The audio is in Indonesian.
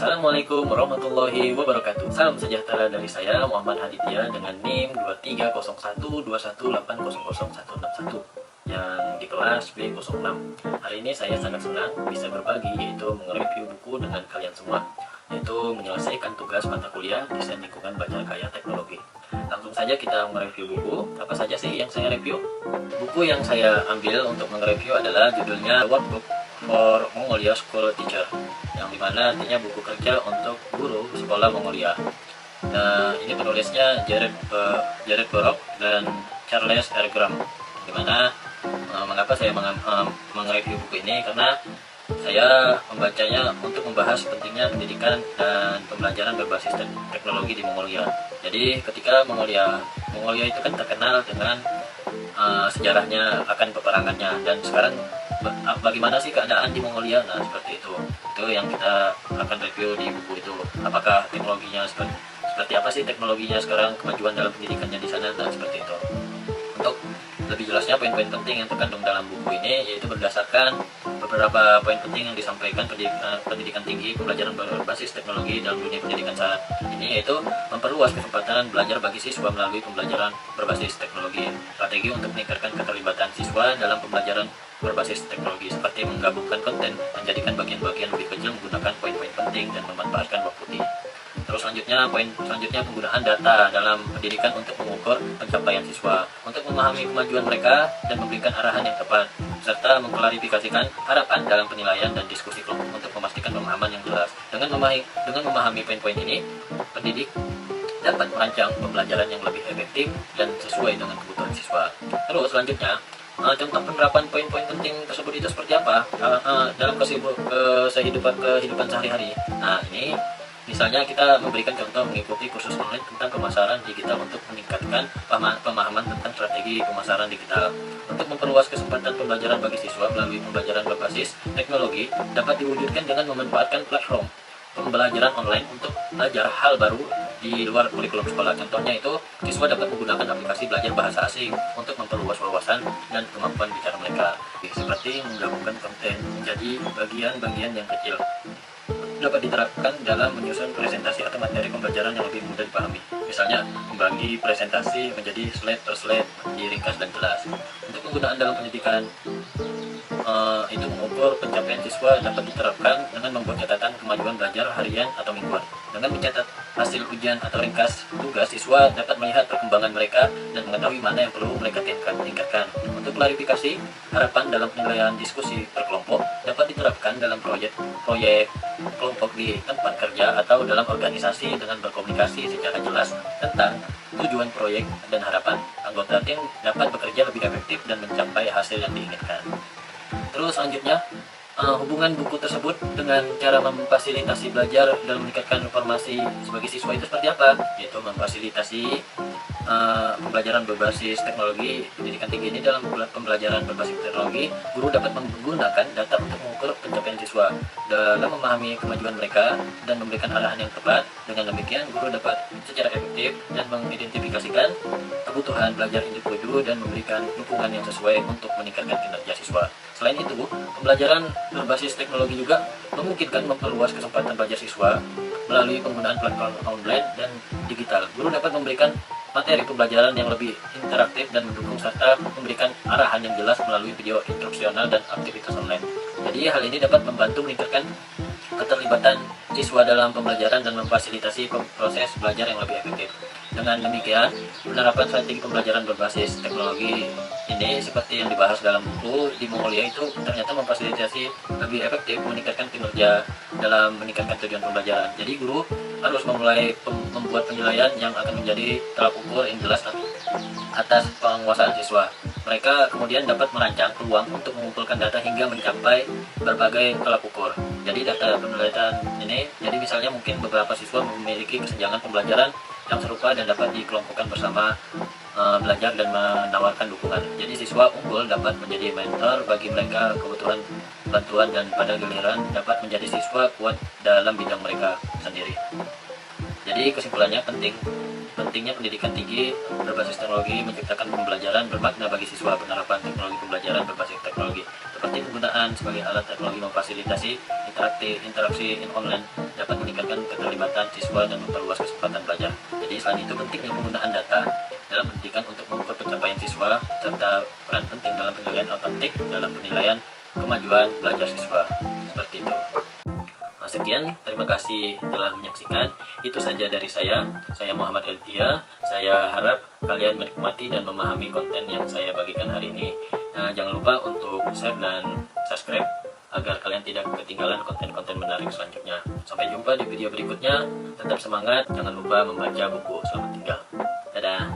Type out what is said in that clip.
Assalamualaikum warahmatullahi wabarakatuh. Salam sejahtera dari saya Muhammad Haditya dengan NIM 230121800161 yang di kelas B06. Hari ini saya sangat senang bisa berbagi, yaitu mereview buku dengan kalian semua, yaitu menyelesaikan tugas mata kuliah Desain Lingkungan Baca Kaya Teknologi. Langsung saja kita mereview buku. Apa saja sih yang saya review? Buku yang saya ambil untuk mereview adalah judulnya Workbook for Mongolia School Teacher, yang dimana artinya buku kerja untuk guru sekolah Mongolia. Nah, ini penulisnya Jared Borok dan Charles R. Graham. Dimana mengapa saya mereview buku ini? Karena saya membacanya untuk membahas pentingnya pendidikan dan pembelajaran berbasis teknologi di Mongolia. Jadi ketika Mongolia itu kan terkenal dengan sejarahnya akan peperangannya, dan sekarang bagaimana sih keadaan di Mongolia? Nah, seperti itu yang kita akan review di buku itu. Apakah teknologinya seperti apa sih teknologinya sekarang, kemajuan dalam pendidikannya di sana, dan seperti itu. Untuk lebih jelasnya poin-poin penting yang terkandung dalam buku ini, yaitu berdasarkan beberapa poin penting yang disampaikan pendidikan tinggi pembelajaran berbasis teknologi dalam dunia pendidikan saat ini, yaitu memperluas kesempatan belajar bagi siswa melalui pembelajaran berbasis teknologi. Strategi untuk meningkatkan keterlibatan siswa dalam pembelajaran berbasis teknologi seperti menggabungkan konten, menjadikan bagian-bagian lebih kecil menggunakan poin-poin penting dan memanfaatkan bak putih. Terus poin selanjutnya penggunaan data dalam pendidikan untuk mengukur pencapaian siswa, untuk memahami kemajuan mereka dan memberikan arahan yang tepat, serta mengklarifikasikan harapan dalam penilaian dan diskusi kelompok untuk memastikan pemahaman yang jelas. Dengan memahami poin-poin ini, pendidik dapat merancang pembelajaran yang lebih efektif dan sesuai dengan kebutuhan siswa. Terus selanjutnya, contoh penerapan poin-poin penting tersebut itu seperti apa dalam kehidupan sehari-hari. Nah, ini misalnya kita memberikan contoh mengikuti kursus online tentang pemasaran digital untuk meningkatkan pemahaman tentang strategi pemasaran digital. Untuk memperluas kesempatan pembelajaran bagi siswa melalui pembelajaran berbasis teknologi dapat diwujudkan dengan memanfaatkan platform pembelajaran online untuk belajar hal baru di luar kurikulum sekolah. Contohnya itu, siswa dapat menggunakan aplikasi belajar bahasa asing untuk memperluas wawasan dan kemampuan bicara mereka, seperti menggabungkan konten menjadi bagian-bagian yang kecil. Dapat diterapkan dalam menyusun presentasi atau materi pembelajaran yang lebih mudah dipahami. Misalnya, membagi presentasi menjadi slide per slide, diringkas dan jelas. Untuk penggunaan dalam pendidikan, itu mengukur pencapaian siswa dapat diterapkan dengan membuat catatan kemajuan belajar harian atau mingguan. Dengan mencatat hasil ujian atau ringkas tugas, siswa dapat melihat perkembangan mereka dan mengetahui mana yang perlu mereka tingkatkan. Untuk klarifikasi harapan dalam penilaian diskusi berkelompok dapat diterapkan dalam proyek kelompok di tempat kerja atau dalam organisasi dengan berkomunikasi secara jelas tentang tujuan proyek dan harapan. Anggota tim dapat bekerja lebih efektif dan mencapai hasil yang diinginkan. Terus selanjutnya, hubungan buku tersebut dengan cara memfasilitasi belajar dan meningkatkan informasi sebagai siswa itu seperti apa? Yaitu memfasilitasi pembelajaran berbasis teknologi pendidikan tinggi ini. Dalam pembelajaran berbasis teknologi, guru dapat menggunakan data untuk mengukur pencapaian siswa dalam memahami kemajuan mereka dan memberikan arahan yang tepat. Dengan demikian, guru dapat secara efektif dan mengidentifikasikan kebutuhan belajar individu dan memberikan dukungan yang sesuai untuk meningkatkan kinerja siswa. Selain itu, pembelajaran berbasis teknologi juga memungkinkan memperluas kesempatan belajar siswa melalui penggunaan platform online dan digital. Guru dapat memberikan materi pembelajaran yang lebih interaktif dan mendukung, serta memberikan arahan yang jelas melalui video instruksional dan aktivitas online. Jadi hal ini dapat membantu meningkatkan keterlibatan siswa dalam pembelajaran dan memfasilitasi proses belajar yang lebih efektif. Dengan demikian, penerapan strategi pembelajaran berbasis teknologi ini seperti yang dibahas dalam buku di Mongolia itu ternyata memfasilitasi lebih efektif meningkatkan kinerja dalam meningkatkan tujuan pembelajaran. Jadi guru harus memulai membuat penilaian yang akan menjadi tolak ukur yang jelas atas penguasaan siswa. Mereka kemudian dapat merancang peluang untuk mengumpulkan data hingga mencapai berbagai tolak ukur. Jadi data penelitian ini, jadi misalnya mungkin beberapa siswa memiliki kesenjangan pembelajaran yang serupa dan dapat dikelompokkan bersama belajar dan menawarkan dukungan. Jadi siswa unggul dapat menjadi mentor bagi mereka kebutuhan bantuan, dan pada giliran dapat menjadi siswa kuat dalam bidang mereka sendiri. Jadi kesimpulannya, pentingnya pendidikan tinggi berbasis teknologi menciptakan pembelajaran bermakna bagi siswa. Penerapan teknologi pembelajaran berbasis teknologi seperti penggunaan sebagai alat teknologi memfasilitasi interaksi online dapat meningkatkan keterlibatan siswa dan memperluas kesempatan belajar. Jadi selain itu pentingnya penggunaan data dalam pendidikan untuk mengukur pencapaian siswa serta peran penting dalam penilaian otentik dalam penilaian kemajuan belajar siswa. Seperti itu. Sekian, terima kasih telah menyaksikan. Itu saja dari saya Muhammad Eltia. Saya harap kalian menikmati dan memahami konten yang saya bagikan hari ini. Jangan lupa untuk share dan subscribe agar kalian tidak ketinggalan konten-konten menarik selanjutnya. Sampai jumpa di video berikutnya. Tetap semangat, jangan lupa membaca buku. Selamat tinggal. Dadah.